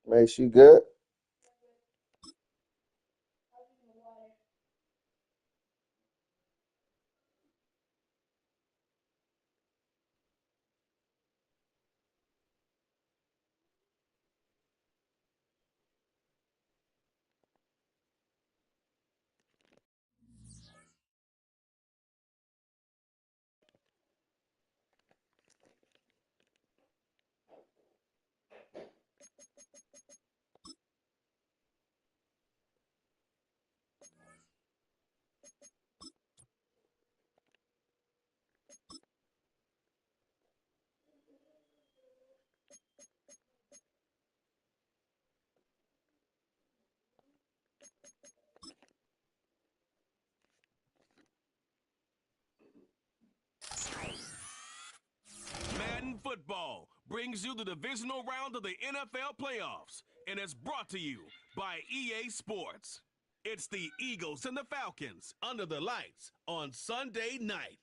Makes you good. Madden football brings you the divisional round of the NFL playoffs, and it's brought to you by EA Sports. It's the Eagles and the Falcons under the lights on Sunday night.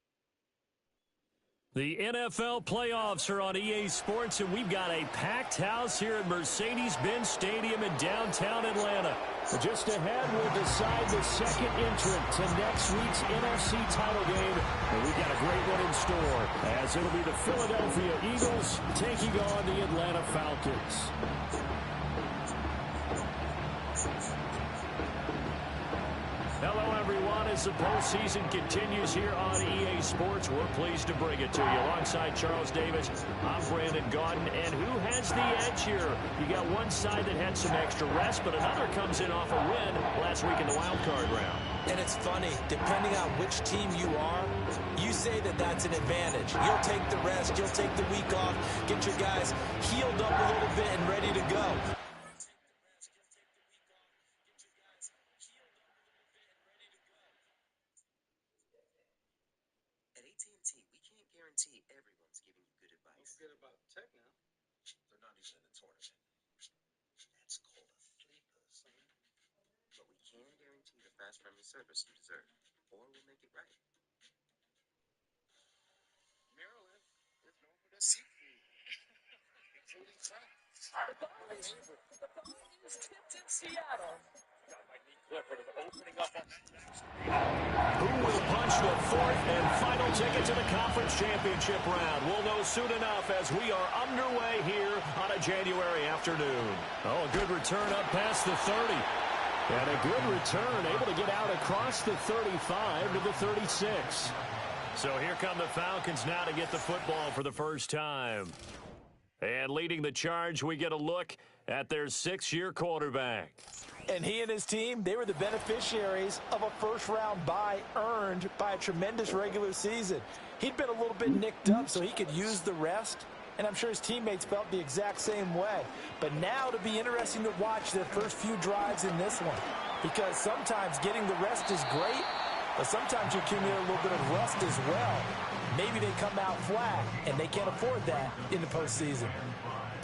The NFL playoffs are on EA Sports, and we've got a packed house here at Mercedes-Benz Stadium in downtown Atlanta. Just ahead, we'll decide the second entrant to next week's NFC title game. And we've got a great one in store, as it'll be the Philadelphia Eagles taking on the Atlanta Falcons. Hello, everyone. As the postseason continues here on EA Sports, we're pleased to bring it to you. Alongside Charles Davis, I'm Brandon Gaudin. And who has the edge here? You got one side that had some extra rest, but another comes in off a win last week in the wild card round. And it's funny, depending on which team you are, you say that that's an advantage. You'll take the rest, you'll take the week off, get your guys healed up a little bit and ready to go. At AT&T, we can't guarantee everyone's giving you good advice. Don't forget about tech now. They're not even in the tournament. That's called a sleeper. But we can guarantee the fast friendly service you deserve, or we'll make it right. Maryland is known for their seafood, including trout. The ball is tipped in Seattle. Who will punch the fourth and final ticket to the conference championship round? We'll know soon enough as we are underway here on a January afternoon. Oh, a good return up past the 30. And a good return, able to get out across the 35 to the 36. So here come the Falcons now to get the football for the first time. And leading the charge, we get a look at their six-year quarterback. And he and his team, they were the beneficiaries of a first-round bye earned by a tremendous regular season. He'd been a little bit nicked up, so he could use the rest. And I'm sure his teammates felt the exact same way. But now it'll be interesting to watch their first few drives in this one. Because sometimes getting the rest is great, but sometimes you accumulate a little bit of rust as well. Maybe they come out flat, and they can't afford that in the postseason.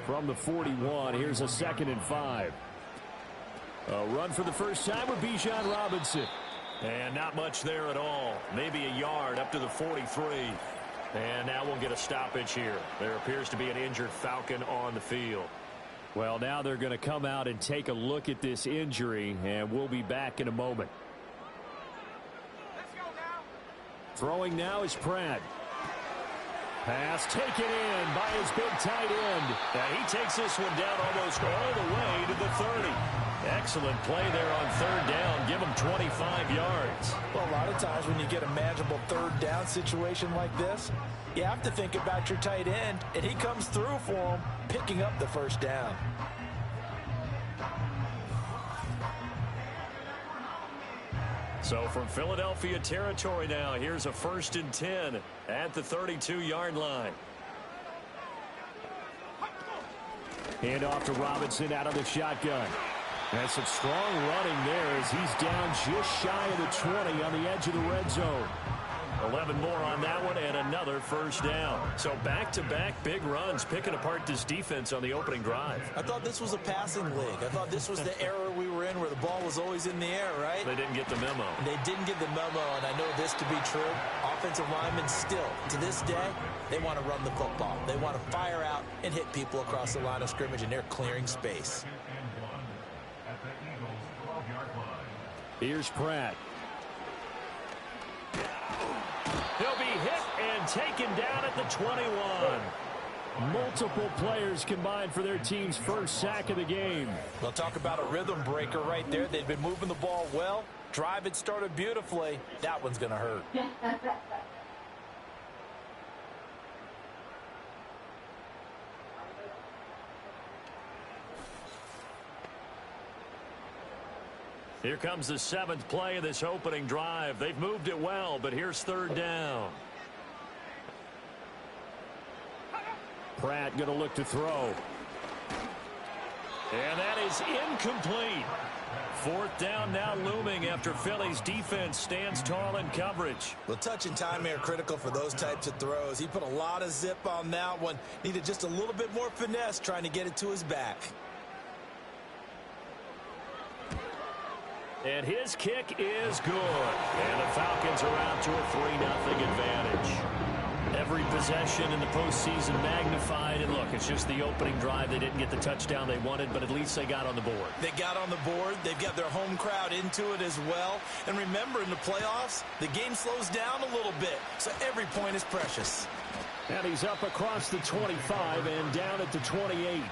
From the 41, here's a 2nd and 5. A run for the first time with Bijan Robinson. And not much there at all. Maybe a yard up to the 43. And now we'll get a stoppage here. There appears to be an injured Falcon on the field. Well, now they're going to come out and take a look at this injury, and we'll be back in a moment. Let's go now. Throwing now is Pratt. Pass taken in by his big tight end. And he takes this one down almost all the way to the 30. Excellent play there on third down. Give him 25 yards. Well, a lot of times when you get a manageable third down situation like this, you have to think about your tight end, and he comes through for him, picking up the first down. So from Philadelphia territory now, here's a 1st and 10 at the 32-yard line. Hand off to Robinson out of the shotgun. And some strong running there as he's down just shy of the 20 on the edge of the red zone. 11 more on that one and another first down. So back-to-back big runs, picking apart this defense on the opening drive. I thought this was a passing league. I thought this was the era we were in where the ball was always in the air, right? They didn't get the memo. They didn't get the memo, and I know this to be true. Offensive linemen still, to this day, they want to run the football. They want to fire out and hit people across the line of scrimmage, and they're clearing space. Here's Pratt. He'll be hit and taken down at the 21. Multiple players combined for their team's first sack of the game. They'll talk about a rhythm breaker right there. They've been moving the ball well. Drive had started beautifully. That one's going to hurt. Here comes the 7th play of this opening drive. They've moved it well, but here's 3rd down. Pratt going to look to throw. And that is incomplete. 4th down now looming after Philly's defense stands tall in coverage. Well, touch and timing are critical for those types of throws. He put a lot of zip on that one. Needed just a little bit more finesse trying to get it to his back. And his kick is good. And the Falcons are out to a 3-0 advantage. Every possession in the postseason magnified. And look, it's just the opening drive. They didn't get the touchdown they wanted, but at least they got on the board. They got on the board. They've got their home crowd into it as well. And remember, in the playoffs, the game slows down a little bit. So every point is precious. And he's up across the 25 and down at the 28.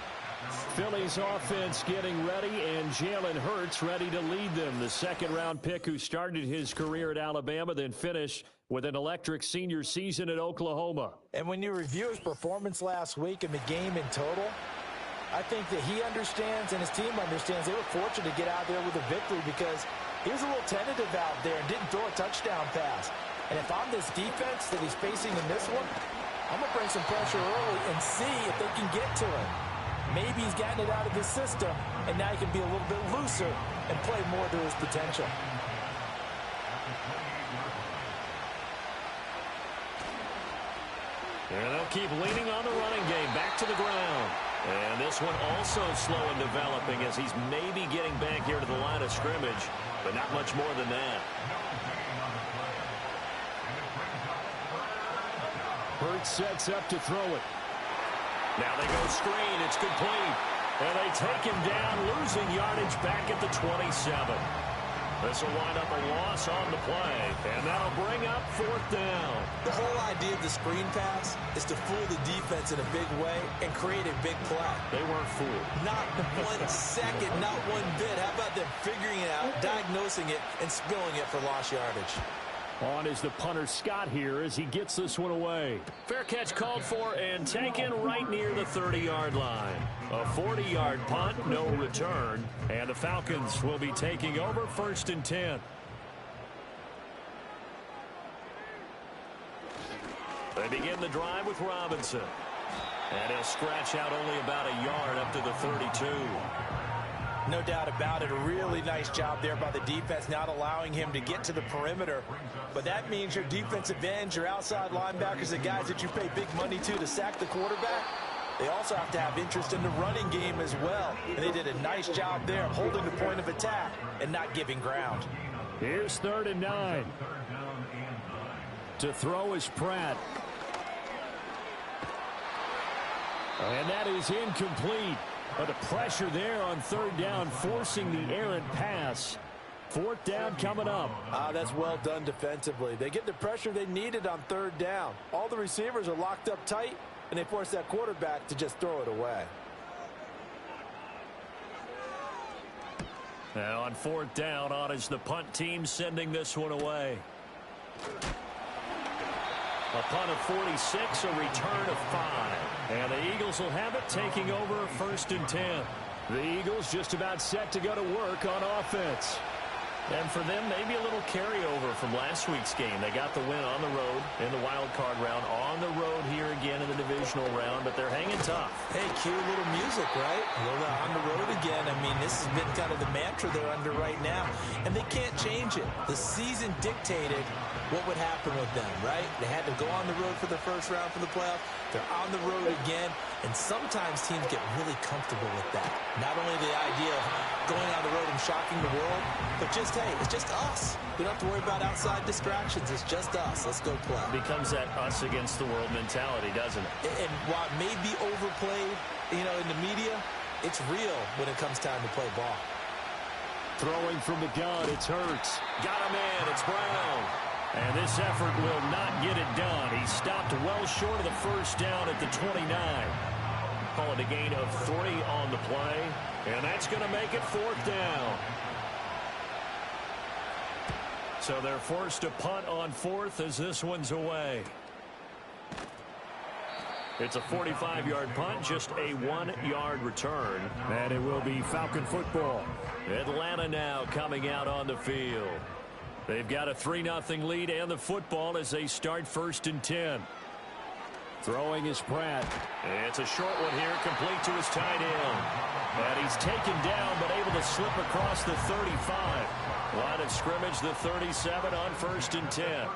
Philly's offense getting ready, and Jalen Hurts ready to lead them. The 2nd-round pick who started his career at Alabama, then finished with an electric senior season at Oklahoma. And when you review his performance last week and the game in total, I think that he understands and his team understands they were fortunate to get out there with a victory because he was a little tentative out there and didn't throw a touchdown pass. And if I'm this defense that he's facing in this one, I'm going to bring some pressure early and see if they can get to him. Maybe he's gotten it out of his system, and now he can be a little bit looser and play more to his potential. And they'll keep leaning on the running game back to the ground. And this one also slow in developing as he's maybe getting back here to the line of scrimmage, but not much more than that. Hurts sets up to throw it. Now they go screen. It's complete. And they take him down, losing yardage back at the 27. This will wind up a loss on the play. And that'll bring up 4th down. The whole idea of the screen pass is to fool the defense in a big way and create a big play. They weren't fooled. Not 1 second, not 1 bit. How about them figuring it out, diagnosing it, and spilling it for lost yardage? On is the punter Scott here as he gets this one away. Fair catch called for and taken right near the 30-yard line. A 40-yard punt, no return. And the Falcons will be taking over 1st and 10. They begin the drive with Robinson. And he'll scratch out only about a yard up to the 32. No doubt about it. A really nice job there by the defense, not allowing him to get to the perimeter. But that means your defensive ends, your outside linebackers, the guys that you pay big money to sack the quarterback, they also have to have interest in the running game as well. And they did a nice job there of holding the point of attack and not giving ground. Here's 3rd and 9. To throw is Pratt. And that is incomplete. But the pressure there on 3rd down, forcing the errant pass. 4th down coming up. That's well done defensively. They get the pressure they needed on 3rd down. All the receivers are locked up tight, and they force that quarterback to just throw it away. Now on 4th down, on is the punt team sending this one away. A punt of 46, a return of 5. And the Eagles will have it, taking over 1st and 10. The Eagles just about set to go to work on offense. And for them, maybe a little carryover from last week's game. They got the win on the road in the wild card round, on the road here again in the divisional round, but they're hanging tough. Hey, cue a little music, right? A little on the road again. I mean, this has been kind of the mantra they're under right now, and they can't change it. The season dictated what would happen with them, right? They had to go on the road for the first round for the playoffs. They're on the road again, and sometimes teams get really comfortable with that. Not only the idea of going on the road and shocking the world, but just, hey, it's just us. We don't have to worry about outside distractions. It's just us. Let's go play. It becomes that us against the world mentality, doesn't it? And while it may be overplayed, in the media, it's real when it comes time to play ball. Throwing from the gun, it's Hurts. Got a man, it's Brown. And this effort will not get it done. He stopped well short of the first down at the 29. Call it a gain of 3 on the play. And that's going to make it 4th down. So they're forced to punt on 4th as this one's away. It's a 45-yard punt, just a 1-yard return. And it will be Falcon football. Atlanta now coming out on the field. They've got a 3-0 lead and the football as they start 1st and 10. Throwing is Pratt. It's a short one here, complete to his tight end. And he's taken down, but able to slip across the 35. Line of scrimmage, the 37 on 1st and 10.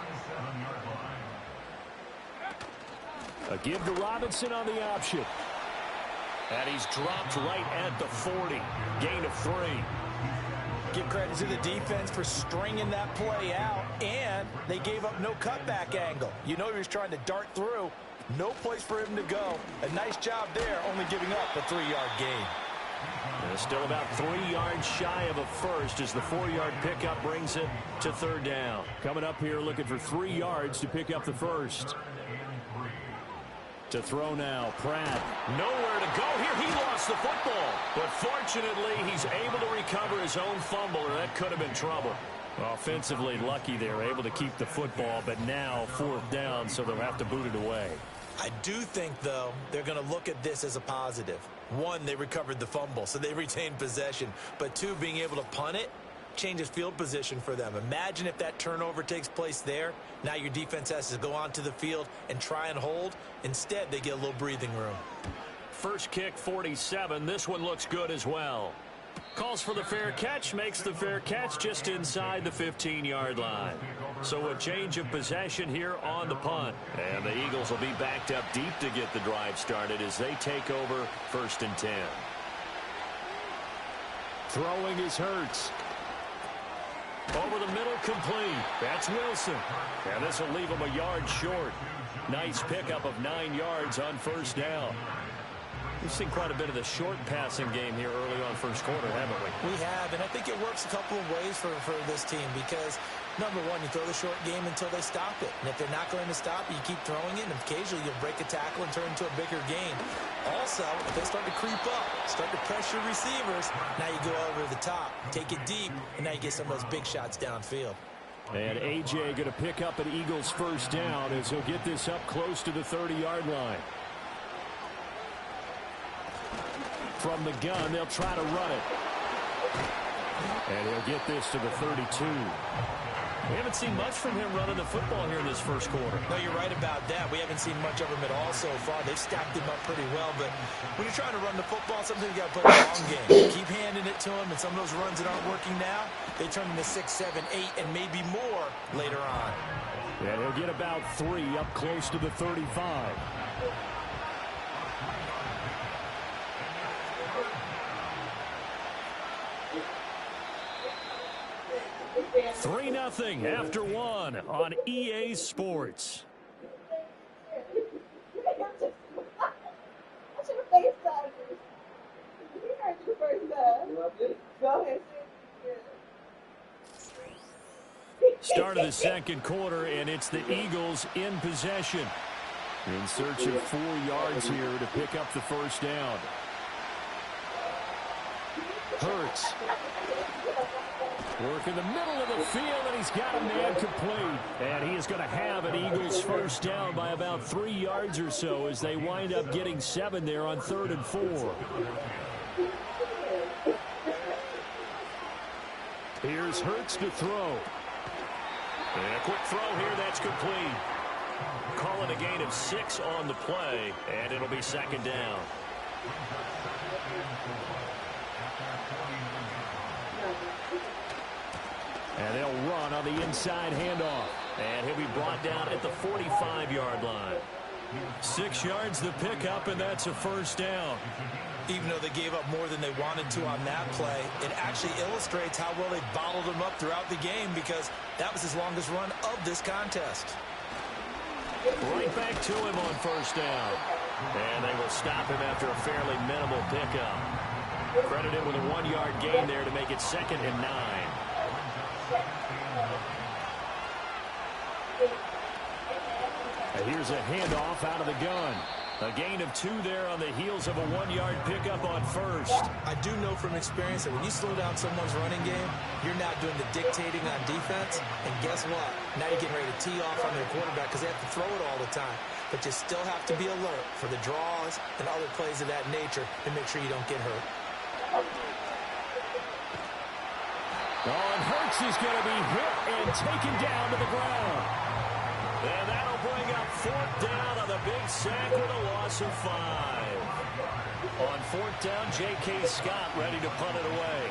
A give to Robinson on the option. And he's dropped right at the 40. Gain of 3. Give credit to the defense for stringing that play out, and they gave up no cutback angle. He was trying to dart through. No place for him to go. A nice job there, only giving up a 3-yard gain. Still about 3 yards shy of a first as the 4-yard pickup brings it to 3rd down. Coming up here looking for 3 yards to pick up the first. To throw now, Pratt. Nowhere to go here. He lost the football. But fortunately, he's able to recover his own fumble, or that could have been trouble. Offensively lucky they're able to keep the football, but now 4th down, so they'll have to boot it away. I do think, though, they're going to look at this as a positive. 1, they recovered the fumble, so they retained possession. But 2, being able to punt it changes field position for them. Imagine if that turnover takes place there. Now your defense has to go onto the field and try and hold. Instead, they get a little breathing room. First kick, 47. This one looks good as well. Calls for the fair catch, makes the fair catch just inside the 15-yard line. So a change of possession here on the punt. And the Eagles will be backed up deep to get the drive started as they take over 1st and 10. Throwing is Hurts. Over the middle, complete. That's Wilson. And this will leave him a yard short. Nice pickup of 9 yards on 1st down. We've seen quite a bit of the short passing game here early on 1st quarter, haven't we? We have, and I think it works a couple of ways for this team because, number 1, you throw the short game until they stop it. And if they're not going to stop it, you keep throwing it, and occasionally you'll break a tackle and turn into a bigger game. Also, if they start to creep up, start to pressure receivers, now you go over the top, take it deep, and now you get some of those big shots downfield. And A.J. going to pick up an Eagles 1st down as he'll get this up close to the 30-yard line. From the gun, they'll try to run it. And he'll get this to the 32. We haven't seen much from him running the football here in this 1st quarter. No, you're right about that. We haven't seen much of him at all so far. They've stacked him up pretty well, but when you're trying to run the football, sometimes you got to play the long game. Keep handing it to him, and some of those runs that aren't working now, they turn into 6, 7, 8, and maybe more later on. Yeah, he'll get about 3 up close to the 35. 3-0 after 1 on EA Sports. Start of the 2nd quarter, and it's the Eagles in possession. In search of 4 yards here to pick up the 1st down. Hurts. Work in the middle of the field, and he's got a man complete. And he is going to have an Eagles 1st down by about 3 yards or so as they wind up getting 7 there on 3rd and 4. Here's Here's Hurts to throw. And a quick throw here, that's complete. Calling a gain of 6 on the play, and it'll be second down. And they'll run on the inside handoff. And he'll be brought down at the 45-yard line. 6 yards the pickup, and that's a first down. Even though they gave up more than they wanted to on that play, it actually illustrates how well they bottled him up throughout the game, because that was his longest run of this contest. Right back to him on first down. And they will stop him after a fairly minimal pickup. Credit him with a 1-yard gain there to make it 2nd and 9. And here's a handoff out of the gun. A gain of 2 there on the heels of a 1-yard pickup on first. I do know from experience that when you slow down someone's running game, you're not doing the dictating on defense. And guess what? Now you're getting ready to tee off on their quarterback because they have to throw it all the time. But you still have to be alert for the draws and other plays of that nature and make sure you don't get hurt. And Hurts is going to be hit and taken down to the ground. And that'll bring up 4th down on the big sack with a loss of 5. On 4th down, J.K. Scott ready to punt it away.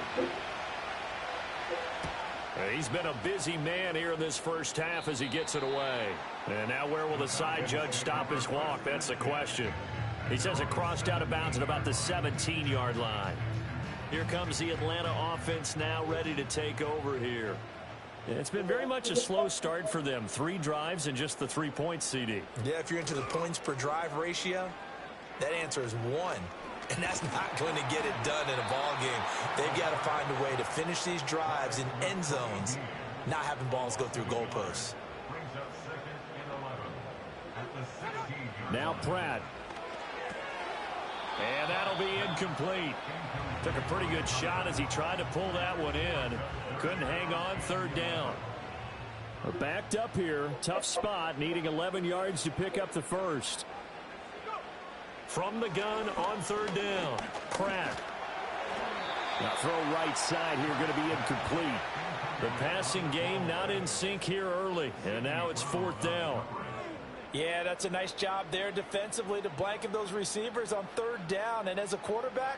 He's been a busy man here in this first half as he gets it away. And now where will the side judge stop his clock? That's the question. He says it crossed out of bounds at about the 17-yard line. Here comes the Atlanta offense now ready to take over here. It's been very much a slow start for them. 3 drives and just the 3 points, CD. Yeah, if you're into the points per drive ratio, that answer is 1. And that's not going to get it done in a ball game. They've got to find a way to finish these drives in end zones, not having balls go through goalposts. Now Pratt. And that'll be incomplete. Took a pretty good shot as he tried to pull that one in. Couldn't hang on, 3rd down. We're backed up here. Tough spot, needing 11 yards to pick up the first. From the gun on 3rd down. Pratt. Now throw right side here, going to be incomplete. The passing game not in sync here early. And now it's 4th down. Yeah, that's a nice job there defensively to blanket those receivers on 3rd down. And as a quarterback,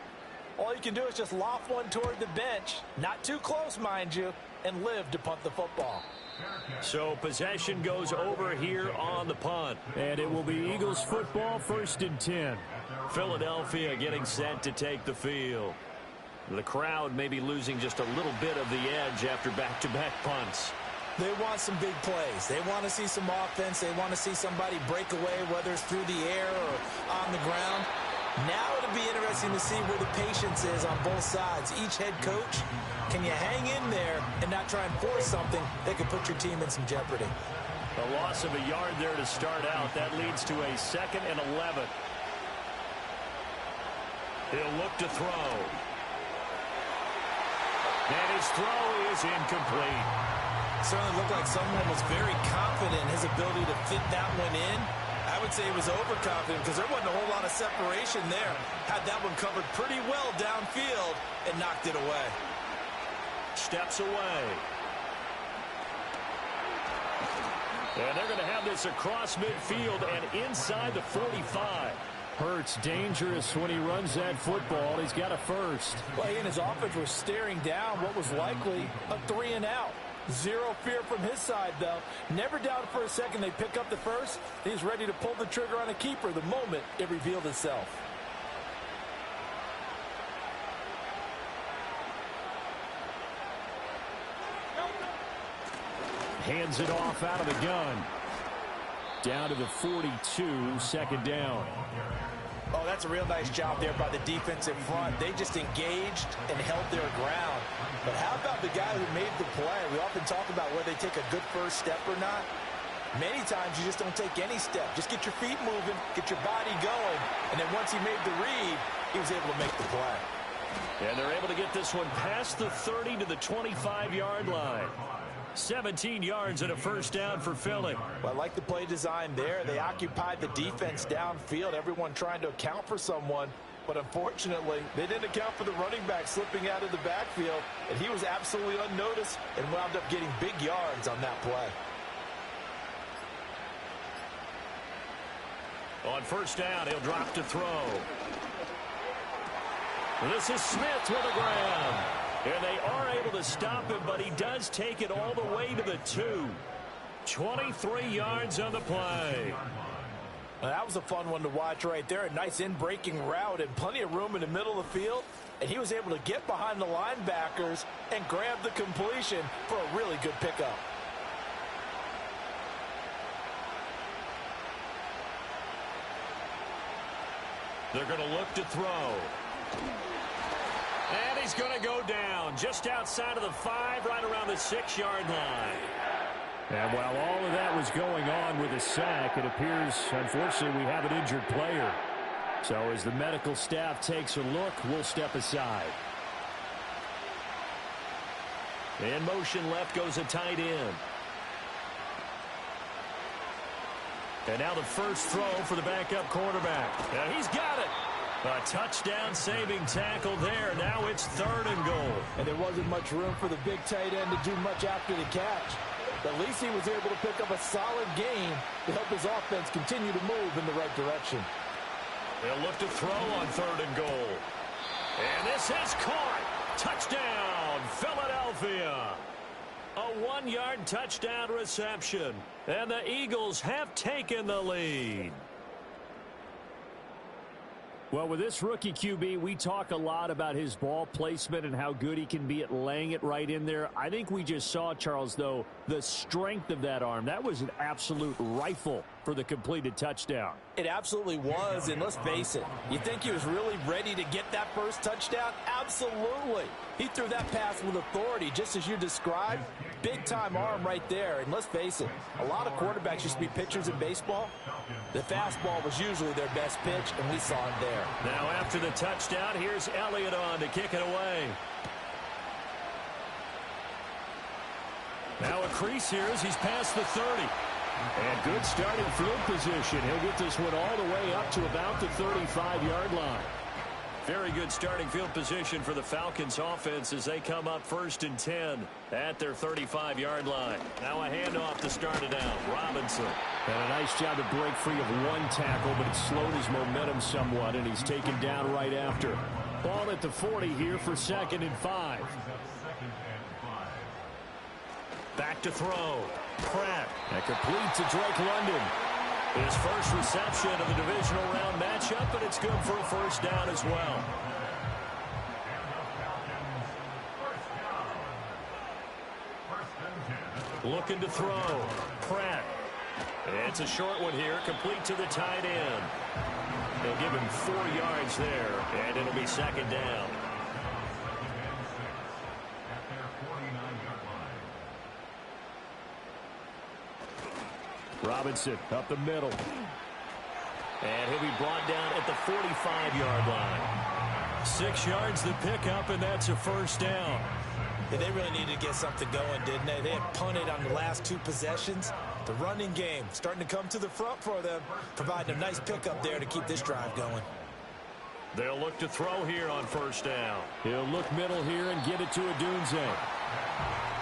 all you can do is just loft one toward the bench. Not too close, mind you, and live to punt the football. So possession goes over here on the punt. And it will be Eagles football, 1st and 10. Philadelphia getting set to take the field. The crowd may be losing just a little bit of the edge after back-to-back punts. They want some big plays. They want to see some offense. They want to see somebody break away, whether it's through the air or on the ground. Now it'll be interesting to see where the patience is on both sides. Each head coach, can you hang in there and not try and force something that could put your team in some jeopardy? A loss of a yard there to start out. That leads to a 2nd and 11. He'll look to throw. And his throw is incomplete. Certainly looked like someone was very confident in his ability to fit that one in. I would say he was overconfident because there wasn't a whole lot of separation there. Had that one covered pretty well downfield and knocked it away. Steps away. And they're going to have this across midfield and inside the 45. Hurts dangerous when he runs that football. He's got a first. Well, he and his offense were staring down what was likely a 3 and out. Zero fear from his side, though. Never doubted for a second they pick up the first. He's ready to pull the trigger on a keeper the moment it revealed itself. Hands it off out of the gun. Down to the 42, 2nd down. Oh, that's a real nice job there by the defensive front. They just engaged and held their ground. But how about the guy who made the play? We often talk about whether they take a good first step or not. Many times you just don't take any step. Just get your feet moving, get your body going, and then once he made the read, he was able to make the play. And they're able to get this one past the 30 to the 25-yard line. 17 yards and a first down for Philly. Well, I like the play design there. They occupied the defense downfield, everyone trying to account for someone. But unfortunately, they didn't account for the running back slipping out of the backfield, and he was absolutely unnoticed and wound up getting big yards on that play. On first down, he'll drop to throw. This is Smith with a grab. And they are able to stop him, but he does take it all the way to the 2. 23 yards on the play. Now, that was a fun one to watch right there. A nice in-breaking route and plenty of room in the middle of the field. And he was able to get behind the linebackers and grab the completion for a really good pickup. They're going to look to throw. And he's going to go down just outside of the 5, right around the 6-yard line. And while all of that was going on with a sack, it appears, unfortunately, we have an injured player. So as the medical staff takes a look, we'll step aside. In motion left goes a tight end. And now the first throw for the backup quarterback. Now he's got it. A touchdown-saving tackle there. Now it's 3rd and goal. And there wasn't much room for the big tight end to do much after the catch. At least he was able to pick up a solid gain to help his offense continue to move in the right direction. They'll look to throw on 3rd and goal. And this is caught. Touchdown, Philadelphia. A 1-yard touchdown reception. And the Eagles have taken the lead. Well, with this rookie QB, we talk a lot about his ball placement and how good he can be at laying it right in there. I think we just saw, Charles, though, the strength of that arm. That was an absolute rifle for the completed touchdown. It absolutely was, and let's face it, you think he was really ready to get that first touchdown? Absolutely. He threw that pass with authority, just as you described. Big-time arm right there, and let's face it, a lot of quarterbacks used to be pitchers in baseball. The fastball was usually their best pitch, and we saw it there. Now after the touchdown, here's Elliott on to kick it away. Now a crease here as he's past the 30. And good starting field position. He'll get this one all the way up to about the 35-yard line. Very good starting field position for the Falcons offense as they come up 1st and 10 at their 35-yard line. Now a handoff to start it out. Robinson. And a nice job to break free of one tackle, but it slowed his momentum somewhat, and he's taken down right after. Ball at the 40 here for 2nd and 5. Back to throw. Pratt. And complete to Drake London. His first reception of the divisional round matchup, but it's good for a first down as well. Looking to throw. Pratt. It's a short one here, complete to the tight end. They'll give him 4 yards there, and it'll be 2nd down. Robinson up the middle. And he'll be brought down at the 45-yard line. 6 yards to pick up, and that's a first down. Yeah, they really needed to get something going, didn't they? They had punted on the last 2 possessions. The running game starting to come to the front for them, providing a nice pickup there to keep this drive going. They'll look to throw here on first down. He'll look middle here and get it to Odunze.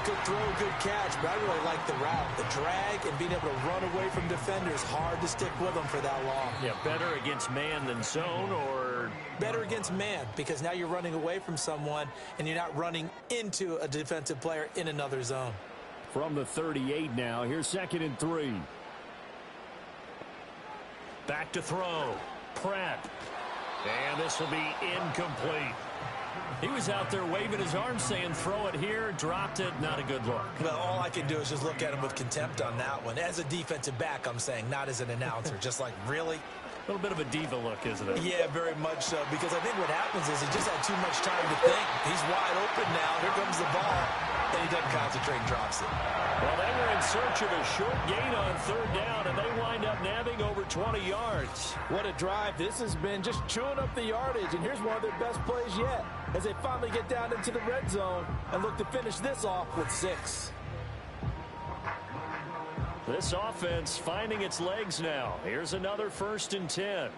Good throw, good catch, but I really like the route. The drag and being able to run away from defenders, hard to stick with them for that long. Yeah, better against man than zone, or? Better against man, because now you're running away from someone and you're not running into a defensive player in another zone. From the 38 now, here's 2nd and 3. Back to throw. Pratt. And this will be incomplete. He was out there waving his arms saying throw it here, dropped it, not a good look. Well, all I can do is just look at him with contempt on that one. As a defensive back, I'm saying, not as an announcer. Just like, really? A little bit of a diva look, isn't it? Yeah, very much so, because I think what happens is he just had too much time to think. He's wide open now. Here comes the ball, and he doesn't concentrate and drops it. Well, they were in search of a short gain on 3rd down, and they wind up nabbing over 20 yards. What a drive. This has been just chewing up the yardage, and here's one of their best plays yet as they finally get down into the red zone and look to finish this off with 6. This offense finding its legs now. Here's another 1st and 10.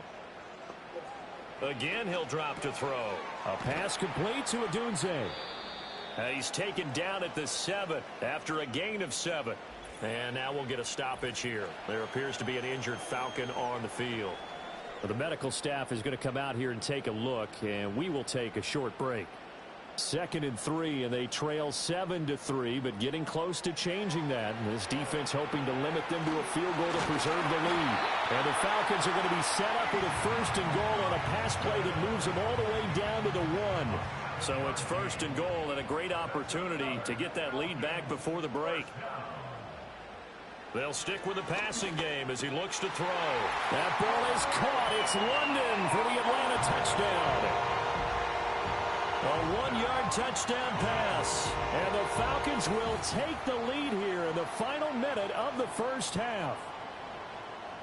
Again, he'll drop to throw. A pass complete to Odunze. He's taken down at the 7 after a gain of 7. And now we'll get a stoppage here. There appears to be an injured Falcon on the field. Well, the medical staff is going to come out here and take a look, and we will take a short break. 2nd and 3, and they trail 7-3, but getting close to changing that. And this defense hoping to limit them to a field goal to preserve the lead. And the Falcons are going to be set up with a 1st and goal on a pass play that moves them all the way down to the 1. So it's 1st and goal and a great opportunity to get that lead back before the break. They'll stick with the passing game as he looks to throw. That ball is caught. It's London for the Atlanta touchdown. A 1-yard touchdown pass. And the Falcons will take the lead here in the final minute of the first half.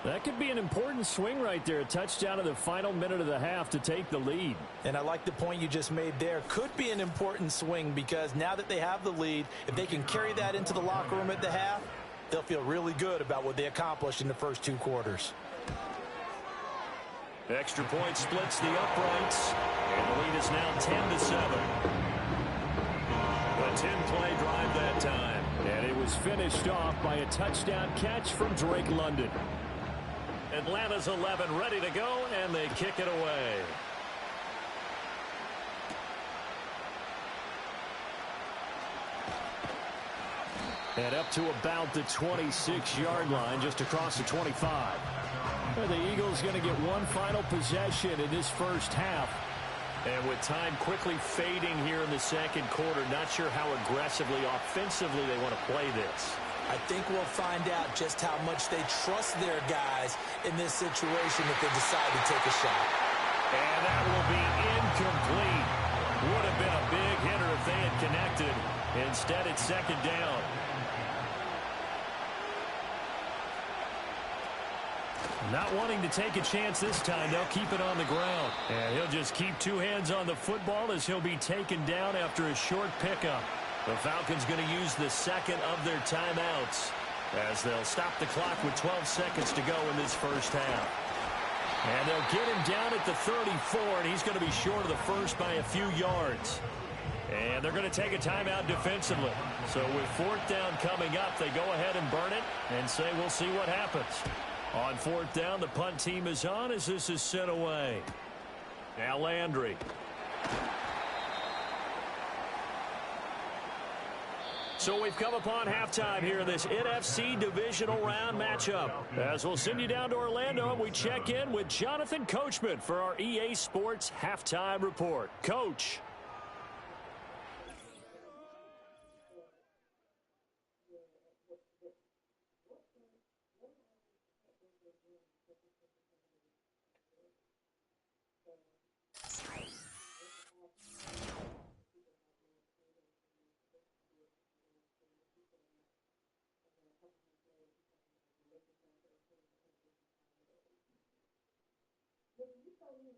That could be an important swing right there. A touchdown in the final minute of the half to take the lead. And I like the point you just made there. Could be an important swing because now that they have the lead, if they can carry that into the locker room at the half, they'll feel really good about what they accomplished in the first 2 quarters. Extra point splits the uprights, and the lead is now 10-7. A 10-play drive that time. And it was finished off by a touchdown catch from Drake London. Atlanta's 11 ready to go, and they kick it away. And up to about the 26-yard line, just across the 25. The Eagles going to get one final possession in this first half. And with time quickly fading here in the second quarter, not sure how aggressively, offensively they want to play this. I think we'll find out just how much they trust their guys in this situation if they decide to take a shot. And that will be incomplete. Would have been a big hitter if they had connected. Instead, it's 2nd down. Not wanting to take a chance this time, they'll keep it on the ground. And he'll just keep 2 hands on the football as he'll be taken down after a short pickup. The Falcons going to use the 2nd of their timeouts as they'll stop the clock with 12 seconds to go in this first half. And they'll get him down at the 34, and he's going to be short of the first by a few yards. And they're going to take a timeout defensively. So with 4th down coming up, they go ahead and burn it and say we'll see what happens. On 4th down, the punt team is on as this is sent away. Now Landry. So we've come upon halftime here in this NFC Divisional Round matchup. As we'll send you down to Orlando, and we check in with Jonathan Coachman for our EA Sports Halftime Report. Coach.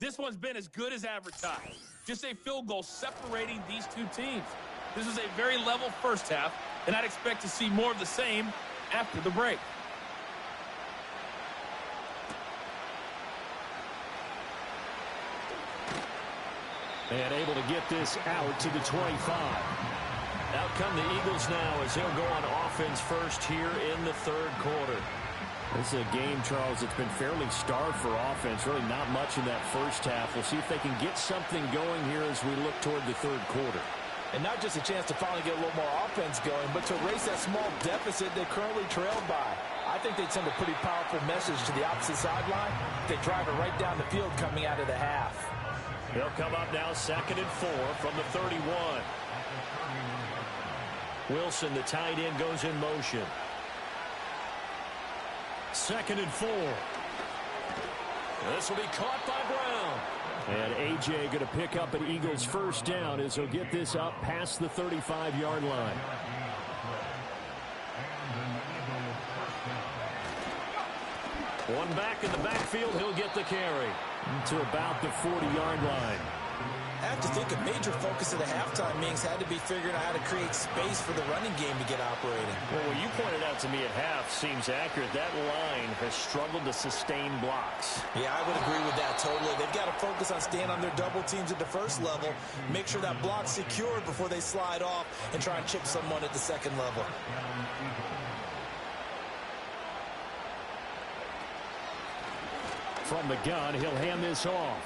This one's been as good as advertised. Just a field goal separating these 2 teams. This is a very level first half, and I'd expect to see more of the same after the break. And able to get this out to the 25. Out come the Eagles now as they'll go on offense first here in the 3rd quarter. This is a game, Charles, that's been fairly starved for offense. Really not much in that first half. We'll see if they can get something going here as we look toward the 3rd quarter. And not just a chance to finally get a little more offense going, but to erase that small deficit they're currently trailed by. I think they'd send a pretty powerful message to the opposite sideline. They drive it right down the field coming out of the half. They'll come up now 2nd and 4 from the 31. Wilson, the tight end, goes in motion. 2nd and 4. This will be caught by Brown. And A.J. going to pick up an Eagles 1st down as he'll get this up past the 35-yard line. One back in the backfield, he'll get the carry to about the 40-yard line. I have to think a major focus of the halftime meetings had to be figuring out how to create space for the running game to get operating. Well, what you pointed out to me at half seems accurate. That line has struggled to sustain blocks. Yeah, I would agree with that totally. They've got to focus on staying on their double teams at the first level, make sure that block's secured before they slide off and try and chip someone at the second level. From the gun, he'll hand this off.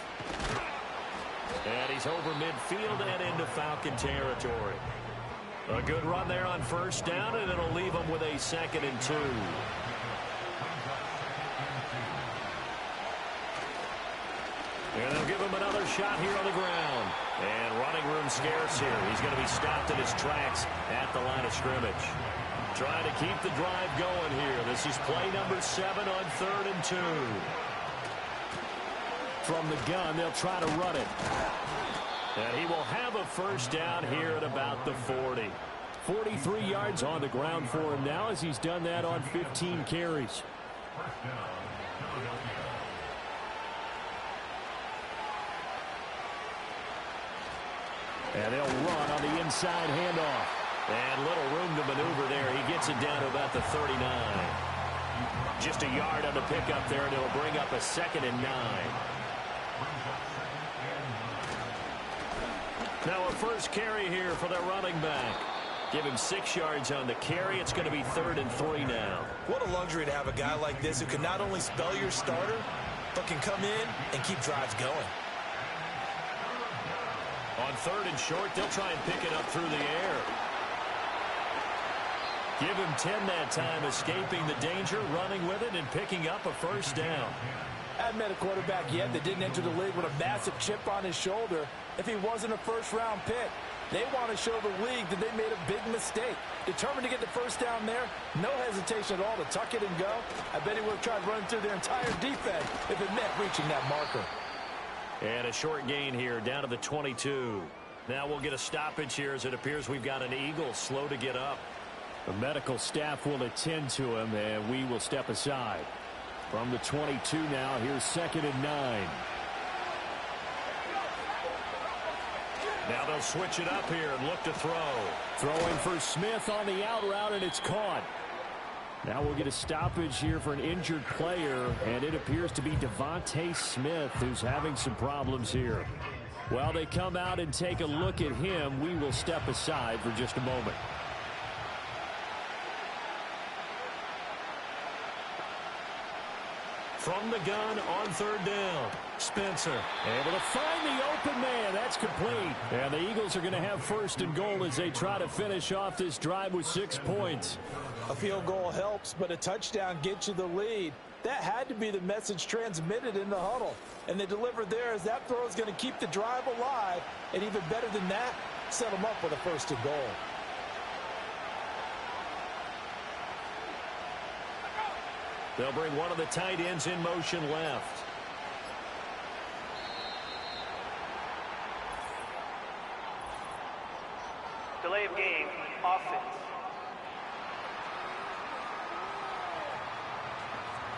And he's over midfield and into Falcon territory. A good run there on first down, and it'll leave him with a 2nd and 2. And they'll give him another shot here on the ground. And running room scarce here. He's going to be stopped in his tracks at the line of scrimmage. Trying to keep the drive going here. This is play number 7 on 3rd and 2. From the gun, they'll try to run it. And he will have a first down here at about the 40. 43 yards on the ground for him now as he's done that on 15 carries. And they'll run on the inside handoff. And little room to maneuver there. He gets it down to about the 39. Just a yard on the pickup there, and it'll bring up a 2nd and 9. Now a first carry here for their running back. Give him 6 yards on the carry. It's going to be 3rd and 3 now. What a luxury to have a guy like this who can not only spell your starter, but can come in and keep drives going. On 3rd and short, they'll try and pick it up through the air. Give him 10 that time, escaping the danger, running with it, and picking up a first down. I haven't met a quarterback yet that didn't enter the league with a massive chip on his shoulder if he wasn't a first-round pick. They want to show the league that they made a big mistake. Determined to get the first down there, no hesitation at all to tuck it and go. I bet he would have tried running through their entire defense if it meant reaching that marker. And a short gain here, down to the 22. Now we'll get a stoppage here as it appears we've got an Eagle slow to get up. The medical staff will attend to him, and we will step aside. From the 22 now, here's 2nd and 9. Now they'll switch it up here and look to throw. Throwing for Smith on the out route, and it's caught. Now we'll get a stoppage here for an injured player, and it appears to be Devontae Smith who's having some problems here. While they come out and take a look at him, we will step aside for just a moment. From the gun on 3rd down, Spencer. Able to find the open man. That's complete. And the Eagles are going to have 1st and goal as they try to finish off this drive with 6 points. A field goal helps, but a touchdown gets you the lead. That had to be the message transmitted in the huddle. And they delivered there as that throw is going to keep the drive alive. And even better than that, set them up with a 1st and goal. They'll bring one of the tight ends in motion left. Delay of game, offense.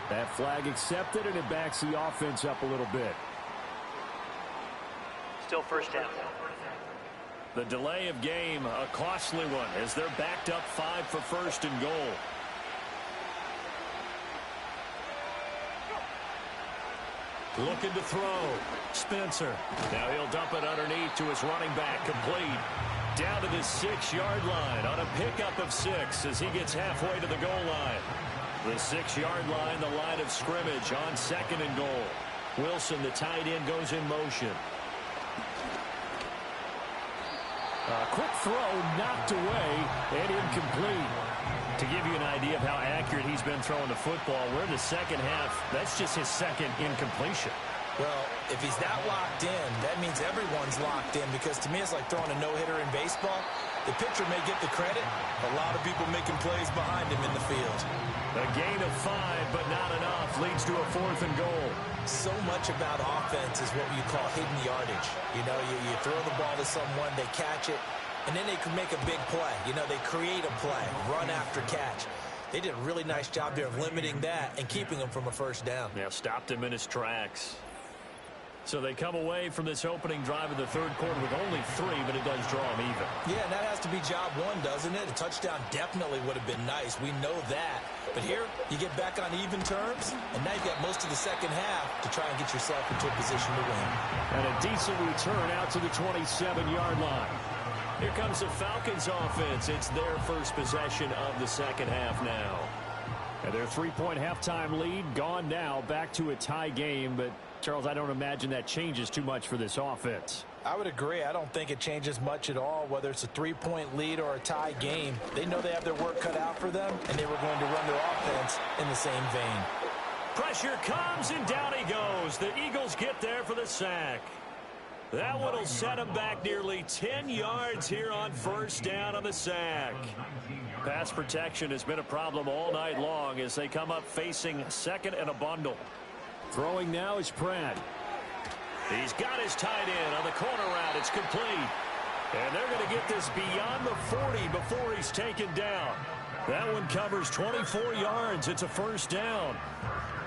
That flag accepted, and it backs the offense up a little bit. Still first down. The delay of game, a costly one, as they're backed up 5 for 1st and goal. Looking to throw. Spencer. Now he'll dump it underneath to his running back. Complete. Down to the 6-yard line on a pickup of 6 as he gets halfway to the goal line. The 6-yard line, the line of scrimmage on 2nd and goal. Wilson, the tight end, goes in motion. A quick throw knocked away and incomplete. To give you an idea of how accurate he's been throwing the football, we're in the second half. That's just his 2nd incompletion. Well, if he's that locked in, that means everyone's locked in, because to me it's like throwing a no-hitter in baseball. The pitcher may get the credit. A lot of people making plays behind him in the field. A gain of 5, but not enough. Leads to a 4th and goal. So much about offense is what you call hidden yardage. You know, you throw the ball to someone, they catch it, and then they can make a big play. You know, they create a play, run after catch. They did a really nice job there of limiting that and keeping him from a 1st down. Yeah, stopped him in his tracks. So they come away from this opening drive in the third quarter with only 3, but it does draw them even. Yeah, and that has to be job one, doesn't it? A touchdown definitely would have been nice. We know that. But here, you get back on even terms, and now you've got most of the second half to try and get yourself into a position to win. And a decent return out to the 27-yard line. Here comes the Falcons offense. It's their first possession of the second half now. And their 3-point halftime lead gone now, back to a tie game. But, Charles, I don't imagine that changes too much for this offense. I would agree. I don't think it changes much at all, whether it's a 3-point lead or a tie game. They know they have their work cut out for them, and they were going to run their offense in the same vein. Pressure comes, and down he goes. The Eagles get there for the sack. That one will set him back nearly 10 yards here on first down on the sack. Pass protection has been a problem all night long as they come up facing second and a bundle. Throwing now is Pratt. He's got his tight end on the corner route. It's complete. And they're going to get this beyond the 40 before he's taken down. That one covers 24 yards. It's a first down.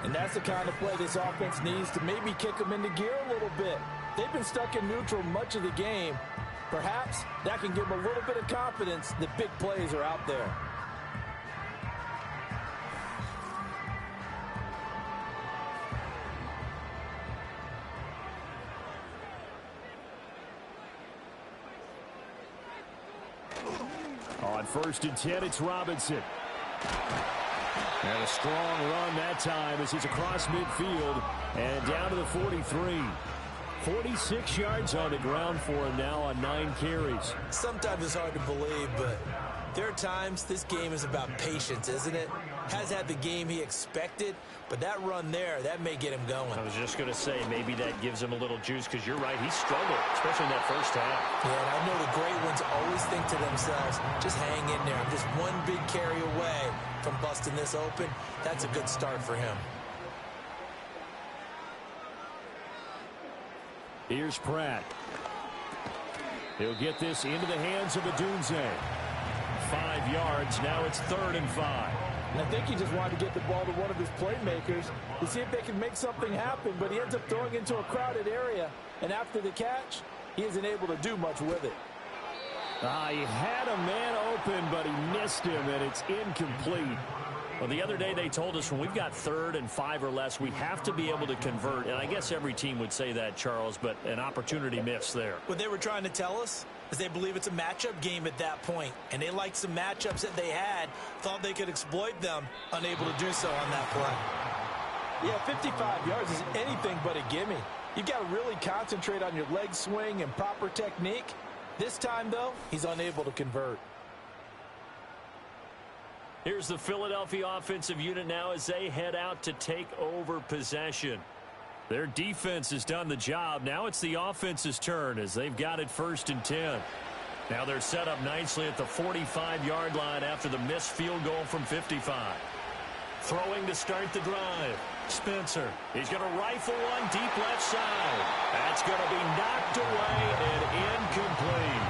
And that's the kind of play this offense needs to maybe kick them into gear a little bit. They've been stuck in neutral much of the game. Perhaps that can give them a little bit of confidence that big plays are out there. On 1st and 10, it's Robinson. And a strong run that time as he's across midfield and down to the 43. 46 yards on the ground for him now on 9 carries. Sometimes it's hard to believe, but there are times this game is about patience, isn't it? Has had the game he expected, but that run there, that may get him going. I was just going to say, maybe that gives him a little juice because you're right, he struggled, especially in that first half. Yeah, and I know the great ones always think to themselves, just hang in there. I'm just one big carry away from busting this open. That's a good start for him. Here's Pratt. He'll get this into the hands of Adunze. 5 yards. Now it's 3rd and 5. And I think he just wanted to get the ball to one of his playmakers to see if they can make something happen, but he ends up throwing into a crowded area. And after the catch, he isn't able to do much with it. He had a man open, but he missed him, and it's incomplete. Well, the other day they told us when we've got 3rd and 5 or less, we have to be able to convert. And I guess every team would say that, Charles, but an opportunity missed there. What they were trying to tell us is they believe it's a matchup game at that point. And they liked some matchups that they had, thought they could exploit them, unable to do so on that play. Yeah, 55 yards is anything but a gimme. You've got to really concentrate on your leg swing and proper technique. This time, though, he's unable to convert. Here's the Philadelphia offensive unit now as they head out to take over possession. Their defense has done the job. Now it's the offense's turn as they've got it 1st and 10. Now they're set up nicely at the 45-yard line after the missed field goal from 55. Throwing to start the drive. Spencer. He's going to rifle one deep left side. That's going to be knocked away and incomplete.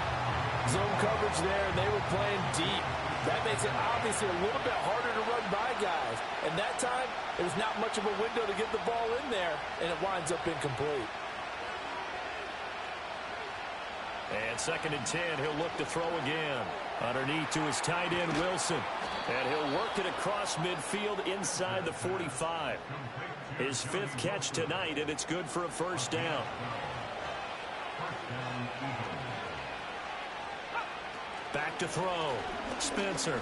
Zone coverage there, and they were playing deep. That makes it obviously a little bit harder to run by guys. And that time, it was not much of a window to get the ball in there, and it winds up incomplete. And 2nd and 10, he'll look to throw again. Underneath to his tight end, Wilson. And he'll work it across midfield inside the 45. His 5th catch tonight, and it's good for a first down. Back to throw. Spencer.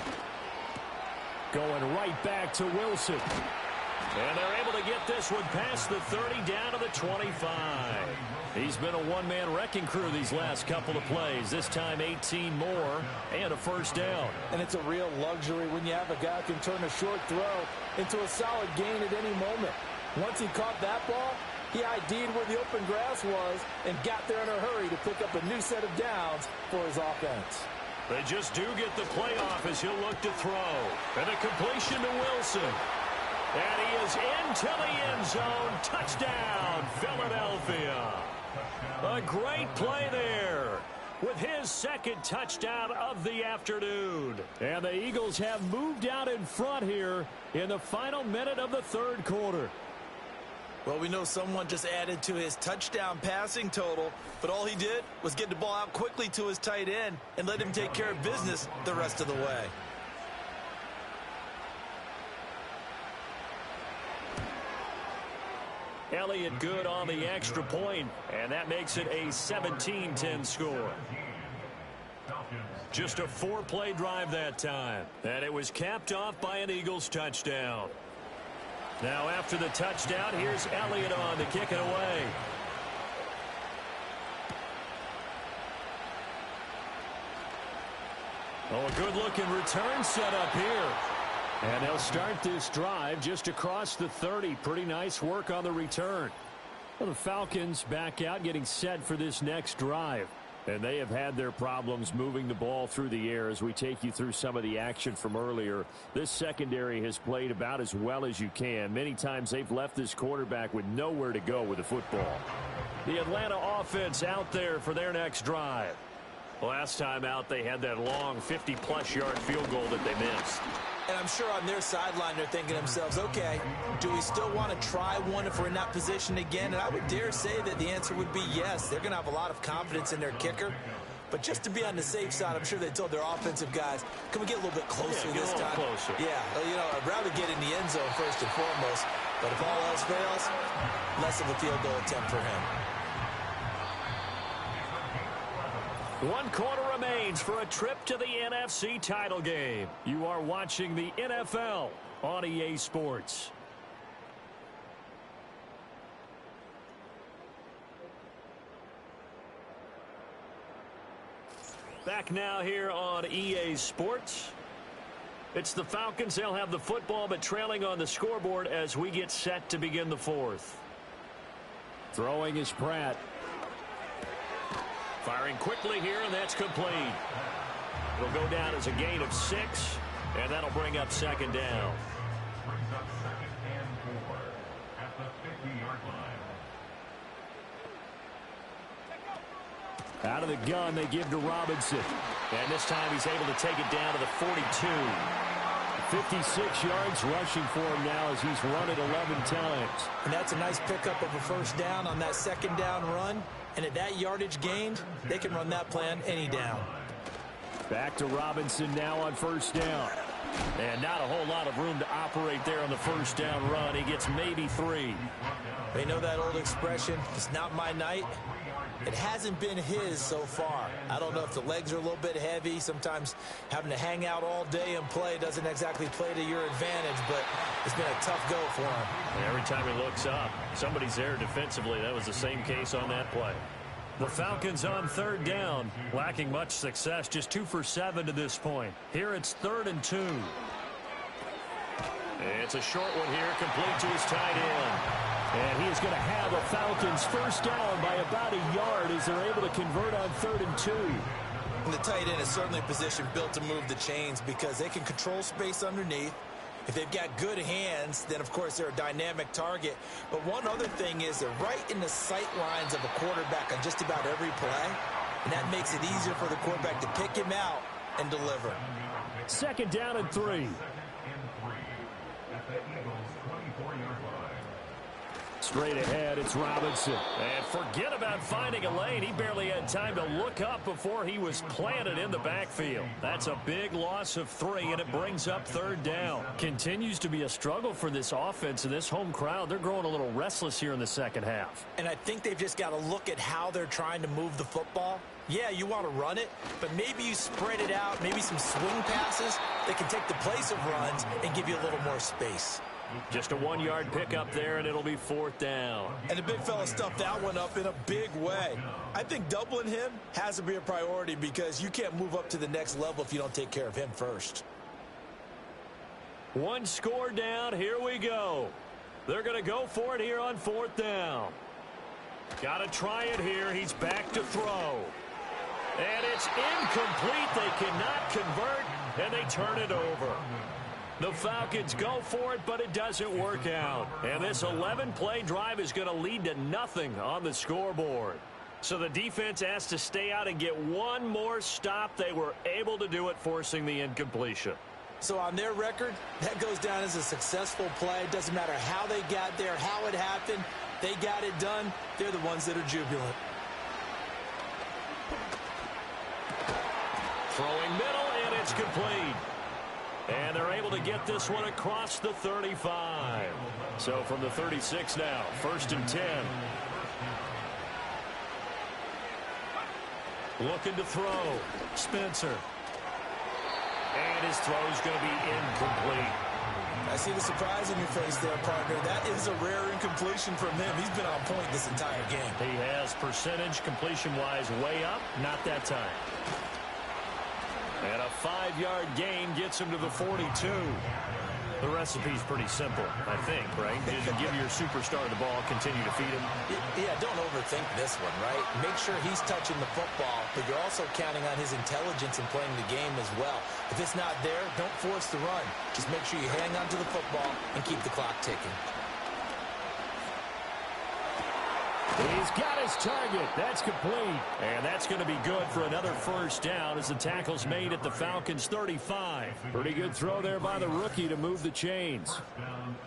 Going right back to Wilson. And they're able to get this one past the 30 down to the 25. He's been a one-man wrecking crew these last couple of plays. This time 18 more and a first down. And it's a real luxury when you have a guy who can turn a short throw into a solid gain at any moment. Once he caught that ball, he ID'd where the open grass was and got there in a hurry to pick up a new set of downs for his offense. They just do get the playoff as he'll look to throw. And a completion to Wilson. And he is into the end zone. Touchdown, Philadelphia. A great play there with his 2nd touchdown of the afternoon. And the Eagles have moved out in front here in the final minute of the 3rd quarter. Well, we know someone just added to his touchdown passing total, but all he did was get the ball out quickly to his tight end and let him take care of business the rest of the way. Elliott good on the extra point, and that makes it a 17-10 score. Just a 4-play drive that time, and it was capped off by an Eagles touchdown. Now after the touchdown, here's Elliott on to kick it away. Oh, a good-looking return set up here. And they'll start this drive just across the 30. Pretty nice work on the return. Well, the Falcons back out getting set for this next drive. And they have had their problems moving the ball through the air as we take you through some of the action from earlier. This secondary has played about as well as you can. Many times they've left this quarterback with nowhere to go with the football. The Atlanta offense out there for their next drive. Last time out, they had that long 50-plus yard field goal that they missed. And I'm sure on their sideline they're thinking to themselves, okay, do we still want to try one if we're in that position again? And I would dare say that the answer would be yes. They're going to have a lot of confidence in their kicker. But just to be on the safe side, I'm sure they told their offensive guys, can we get a little bit closer this time? Closer. Yeah, well, you know, I'd rather get in the end zone first and foremost. But if all else fails, less of a field goal attempt for him. 1 quarter remains for a trip to the NFC title game. You are watching the NFL on EA Sports. Back now here on EA Sports. It's the Falcons. They'll have the football, but trailing on the scoreboard as we get set to begin the fourth. Throwing is Pratt. Firing quickly here, and that's complete. It'll go down as a gain of 6, and that'll bring up second down. Out of the gun, they give to Robinson. And this time he's able to take it down to the 42. 56 yards rushing for him now as he's run it 11 times. And that's a nice pickup of a first down on that second down run. And at that yardage gained, they can run that plan any down. Back to Robinson now on first down. And not a whole lot of room to operate there on the first down run. He gets maybe 3. They know that old expression, it's not my night. It hasn't been his so far. I don't know if the legs are a little bit heavy. Sometimes having to hang out all day and play doesn't exactly play to your advantage, but it's been a tough go for him. Every time he looks up, somebody's there defensively. That was the same case on that play. The Falcons on third down, lacking much success, just 2 for 7 to this point. Here it's 3rd and 2. It's a short one here, complete to his tight end. And he is going to have a Falcons first down by about a yard as they're able to convert on 3rd and 2. And the tight end is certainly a position built to move the chains because they can control space underneath. If they've got good hands, then, of course, they're a dynamic target. But one other thing is they're right in the sight lines of a quarterback on just about every play. And that makes it easier for the quarterback to pick him out and deliver. 2nd down and 3. Straight ahead, it's Robinson. And forget about finding a lane. He barely had time to look up before he was planted in the backfield. That's a big loss of 3, and it brings up 3rd down. Continues to be a struggle for this offense and this home crowd. They're growing a little restless here in the second half. And I think they've just got to look at how they're trying to move the football. Yeah, you want to run it, but maybe you spread it out, maybe some swing passes that can take the place of runs and give you a little more space. Just a 1-yard pickup there, and it'll be 4th down. And the big fella stuffed that one up in a big way. I think doubling him has to be a priority because you can't move up to the next level if you don't take care of him first. 1 score down. Here we go. They're going to go for it here on 4th down. Got to try it here. He's back to throw. And it's incomplete. They cannot convert, and they turn it over. The Falcons go for it, but it doesn't work out. And this 11-play drive is going to lead to nothing on the scoreboard. So the defense has to stay out and get one more stop. They were able to do it, forcing the incompletion. So on their record, that goes down as a successful play. It doesn't matter how they got there, how it happened. They got it done. They're the ones that are jubilant. Throwing middle, and it's complete. And they're able to get this one across the 35. So from the 36 now, 1st and 10. Looking to throw. Spencer. And his throw is going to be incomplete. I see the surprise in your face there, partner. That is a rare incompletion from him. He's been on point this entire game. He has percentage completion-wise way up. Not that time. And a 5-yard gain gets him to the 42. The recipe's pretty simple, I think, right? You just give your superstar the ball, continue to feed him. Yeah, don't overthink this one, right? Make sure he's touching the football, but you're also counting on his intelligence in playing the game as well. If it's not there, don't force the run. Just make sure you hang on to the football and keep the clock ticking. He's got his target. That's complete. And that's going to be good for another first down as the tackle's made at the Falcons' 35. Pretty good throw there by the rookie to move the chains.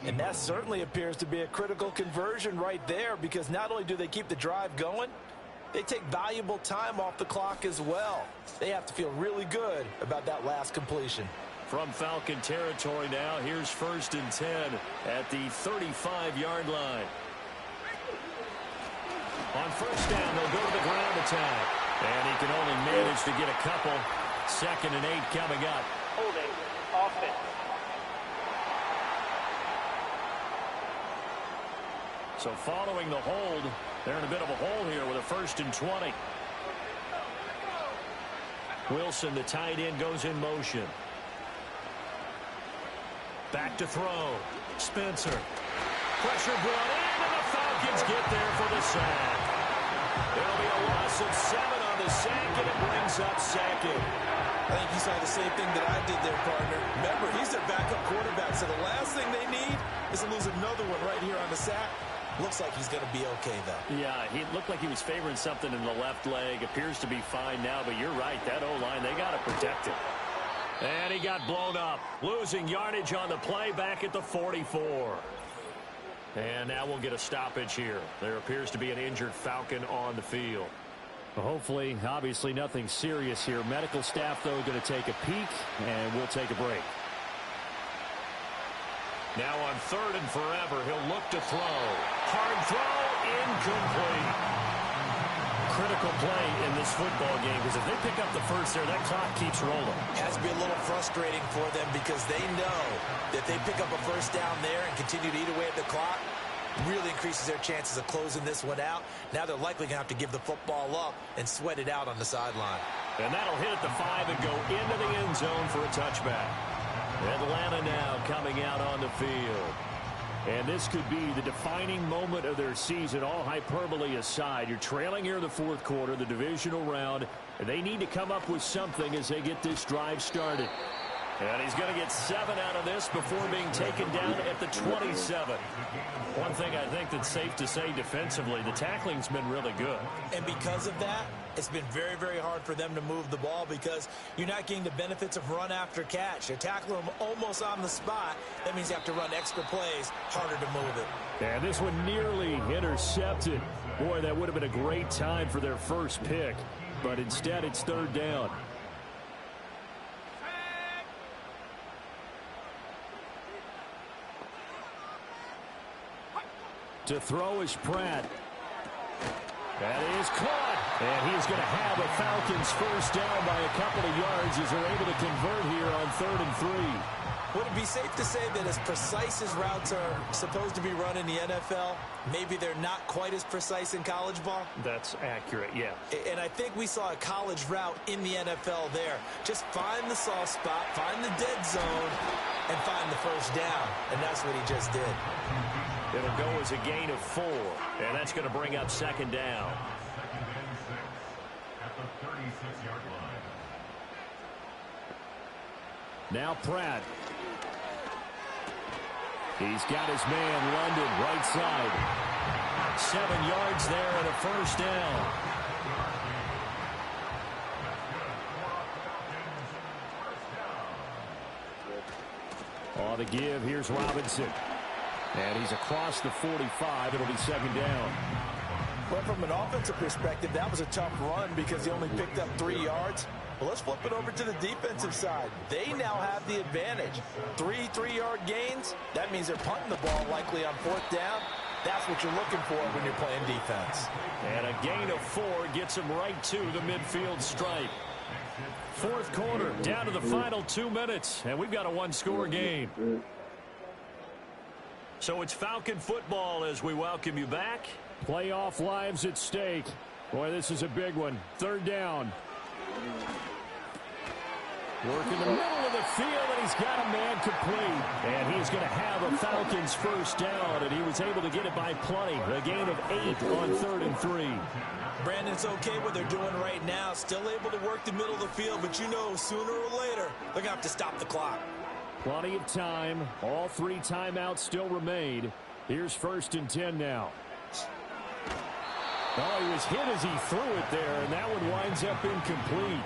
And that certainly appears to be a critical conversion right there, because not only do they keep the drive going, they take valuable time off the clock as well. They have to feel really good about that last completion. From Falcon territory now, here's 1st and 10 at the 35-yard line. On first down, they'll go to the ground attack. And he can only manage to get a couple. 2nd and 8 coming up. Holding offense. So following the hold, they're in a bit of a hole here with a 1st and 20. Wilson, the tight end, goes in motion. Back to throw. Spencer. Pressure brought in, and the Falcons get there for the sack. There'll be a loss of 7 on the sack, and it brings up 2nd. I think you saw the same thing that I did there, partner. Remember, he's their backup quarterback, so the last thing they need is to lose another one right here on the sack. Looks like he's going to be okay, though. Yeah, he looked like he was favoring something in the left leg. Appears to be fine now, but you're right. That O-line, they got to protect it. And he got blown up. Losing yardage on the play back at the 44. And now we'll get a stoppage here. There appears to be an injured Falcon on the field. Well, hopefully, obviously nothing serious here. Medical staff, though, going to take a peek, and we'll take a break. Now on 3rd and forever, he'll look to throw. Hard throw, incomplete. Critical play in this football game, because if they pick up the first there, that clock keeps rolling. Has to be a little frustrating for them, because they know that they pick up a first down there and continue to eat away at the clock, really increases their chances of closing this one out. Now they're likely going to have to give the football up and sweat it out on the sideline. And that'll hit at the 5 and go into the end zone for a touchback. Atlanta now coming out on the field. And this could be the defining moment of their season, all hyperbole aside. You're trailing here in the 4th quarter, the divisional round, and they need to come up with something as they get this drive started. And he's going to get 7 out of this before being taken down at the 27. One thing I think that's safe to say defensively, the tackling's been really good. And because of that, it's been very, very hard for them to move the ball, because you're not getting the benefits of run after catch. You're tackling them almost on the spot. That means you have to run extra plays, harder to move it. And this one nearly intercepted. Boy, that would have been a great time for their first pick, but instead it's 3rd down. To throw is Pratt. That is caught. And he's going to have a Falcons first down by a couple of yards as they're able to convert here on 3rd and 3. Would it be safe to say that as precise as routes are supposed to be run in the NFL, maybe they're not quite as precise in college ball? That's accurate, yeah. And I think we saw a college route in the NFL there. Just find the soft spot, find the dead zone, and find the first down. And that's what he just did. It'll go as a gain of 4, and that's going to bring up 2nd down. Now Pratt. He's got his man, London, right side. 7 yards there and a first down. the give. Here's Robinson. And he's across the 45. It'll be second down. Well, from an offensive perspective, that was a tough run because he only picked up 3 yards. Well, let's flip it over to the defensive side. They now have the advantage. 3 3-yard gains. That means they're punting the ball likely on 4th down. That's what you're looking for when you're playing defense. And a gain of 4 gets him right to the midfield stripe. 4th quarter, down to the final 2 minutes, and we've got a 1-score game. So it's Falcon football as we welcome you back. Playoff lives at stake. Boy, this is a big one. 3rd down. Work in the middle of the field, and he's got a man complete. And he's going to have a Falcons first down, and he was able to get it by plenty. A gain of 8 on 3rd and 3. Brandon, it's okay what they're doing right now. Still able to work the middle of the field, but you know sooner or later they're going to have to stop the clock. Plenty of time. All 3 timeouts still remain. Here's 1st and 10 now. Oh, he was hit as he threw it there, and that one winds up incomplete.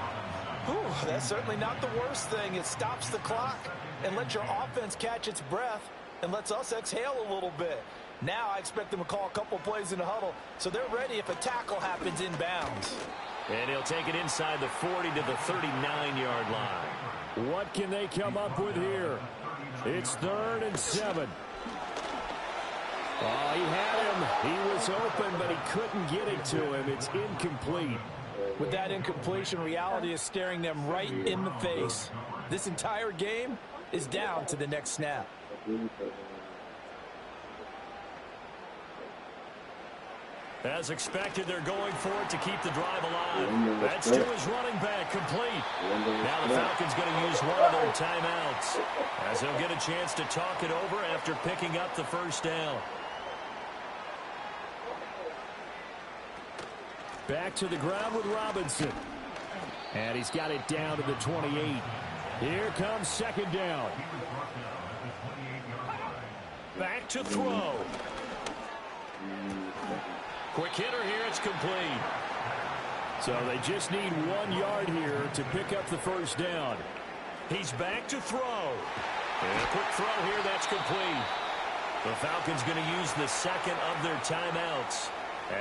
Whew, that's certainly not the worst thing. It stops the clock and lets your offense catch its breath and lets us exhale a little bit. Now I expect them to call a couple plays in the huddle, so they're ready if a tackle happens inbounds. And he'll take it inside the 40 to the 39-yard line. What can they come up with here? It's 3rd and 7. Oh, he had him. He was open, but he couldn't get it to him. It's incomplete. With that incompletion, reality is staring them right in the face. This entire game is down to the next snap. As expected, they're going for it to keep the drive alive. That's to his running back, complete. Now the Falcons going to use one of their timeouts, as they'll get a chance to talk it over after picking up the first down. Back to the ground with Robinson. And he's got it down to the 28. Here comes 2nd down. Back to throw. Quick hitter here, it's complete. So they just need 1 yard here to pick up the first down. He's back to throw. And a quick throw here, that's complete. The Falcons going to use the second of their timeouts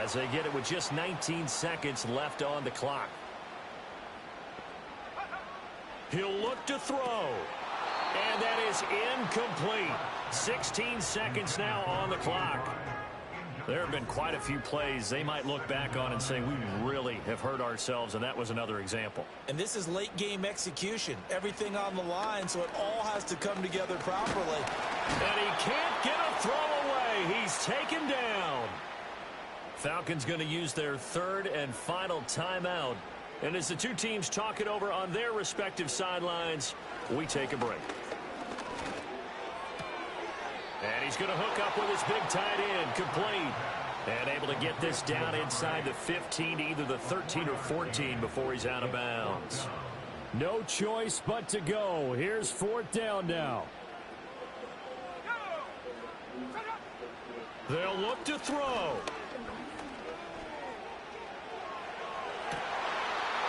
as they get it with just 19 seconds left on the clock. He'll look to throw. And that is incomplete. 16 seconds now on the clock. There have been quite a few plays they might look back on and say, we really have hurt ourselves, and that was another example. And this is late game execution. Everything on the line, so it all has to come together properly. And he can't get a throw away. He's taken down. Falcons going to use their 3rd and final timeout. And as the 2 teams talk it over on their respective sidelines, we take a break. And he's going to hook up with his big tight end, complete. And able to get this down inside the 15, either the 13 or 14 before he's out of bounds. No choice but to go. Here's 4th down now. They'll look to throw.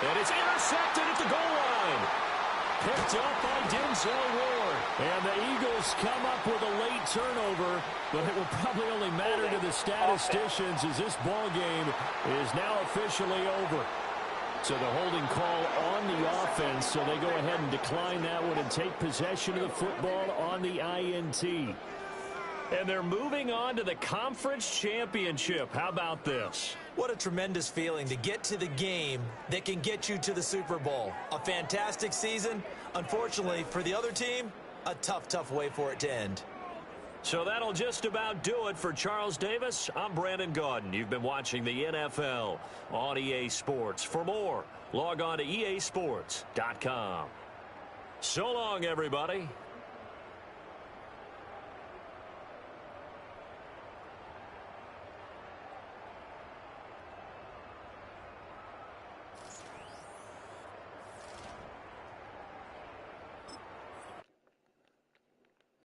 And it's intercepted at the goal line. Picked up by Denzel Ward. And the Eagles come up with a late turnover, but it will probably only matter to the statisticians as this ball game is now officially over. So the holding call on the offense, so they go ahead and decline that one and take possession of the football on the INT. And they're moving on to the conference championship. How about this? What a tremendous feeling to get to the game that can get you to the Super Bowl. A fantastic season. Unfortunately, for the other team, a tough, tough way for it to end. So that'll just about do it for Charles Davis. I'm Brandon Gaudin. You've been watching the NFL on EA Sports. For more, log on to easports.com. So long, everybody.